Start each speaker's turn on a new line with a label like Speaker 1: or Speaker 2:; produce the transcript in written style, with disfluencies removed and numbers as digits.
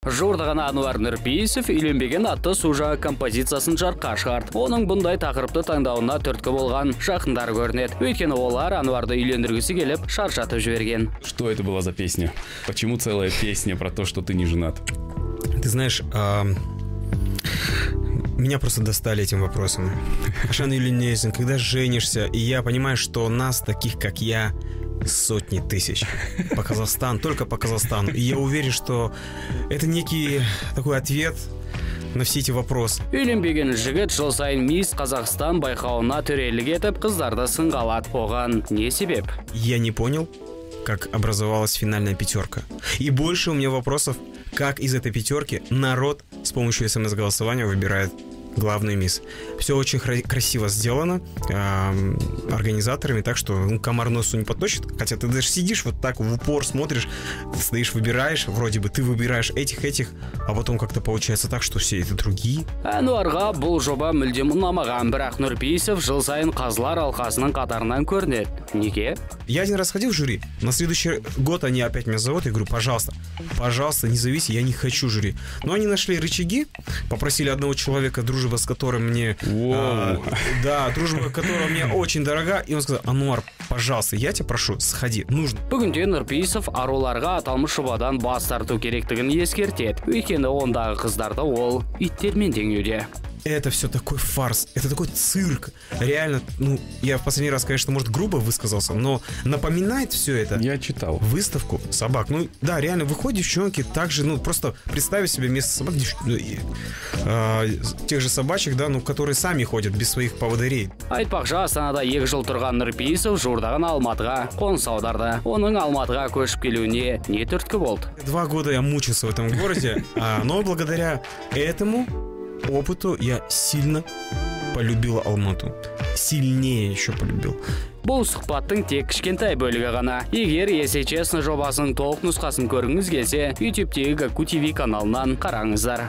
Speaker 1: Жуырда Ануар Нұрпейісов үйленбеген атты сужа композициясын жарыққа шығарды. Оның бұндай тақырыпты таңдауына түрткі болған жақындар көрінеді. Өйткені олар Ануарды үйлендіргісі келіп шаршатып жіберген.
Speaker 2: Что это была за песня? Почему целая песня про то, что ты не женат?
Speaker 3: Ты знаешь, меня просто достали этим вопросом. Кашан Юлинезин, когда женишься, и я понимаю, что нас, таких как я, сотни тысяч по Казахстану, только по Казахстану. И я уверен, что это некий такой ответ на все эти вопросы.
Speaker 1: Үйленбеген жігіт жыл сайын Мисс Қазақстан байқауына төрелік етіп, қыздарды сынға алады. Оған не себеп?
Speaker 3: Я не понял, как образовалась финальная пятерка. И больше у меня вопросов, как из этой пятерки народ с помощью СМС-голосования выбирает главную мисс. Все очень красиво сделано организаторами, так что комар носу не подточит. Хотя ты даже сидишь вот так в упор, смотришь, ты стоишь, выбираешь, вроде бы ты выбираешь этих, а потом как-то получается так, что все это другие.
Speaker 1: Ануарға бұл жоба мүлдем ұнамаған, бірақ Нұрпейісов жыл сайын қазылар алқасының қатарынан көрінеді. Неге?
Speaker 3: Я один раз ходил в жюри, на следующий год они опять меня зовут, я говорю, пожалуйста, не зовите, я не хочу жюри. Но они нашли рычаги, попросили одного человека, дружба с которым мне... дружба, которая мне очень дорога, и он сказал, Ануар, пожалуйста, я тебя прошу, сходи, нужно.
Speaker 1: Бүгінде Нұрпейісов аруларға аталмыш жобадан бас тарту керектігін ескертеді. Өйткені ондағы қыздарды ол иттермен теңеуде.
Speaker 3: Это все такой фарс, это такой цирк. Реально, я в последний раз, конечно, может, грубо высказался, но напоминает все это.
Speaker 2: Я читал.
Speaker 3: Выставку собак. Реально, выходят девчонки, также, просто представить себе место собак, тех же собачек, которые сами ходят без своих поводырей.
Speaker 1: Айтпақша, Астанада 2 жыл тұрған Нұрпейісов жуырдаған Алматыға қоныс аударды. Оның Алматыға көшіп келуіне не түрткі болды?
Speaker 3: 2 года я мучился в этом городе, но благодаря этому опыту я сильно полюбил Алмату. Сильнее еще полюбил.
Speaker 1: Бұл сұхбаттың тек кішкентай бөлігі ғана. Егер Есе Честно жобасының толық нұсқасын көргіңіз келсе, YouTube-тегі Гаку ТВ каналынан қараңыздар.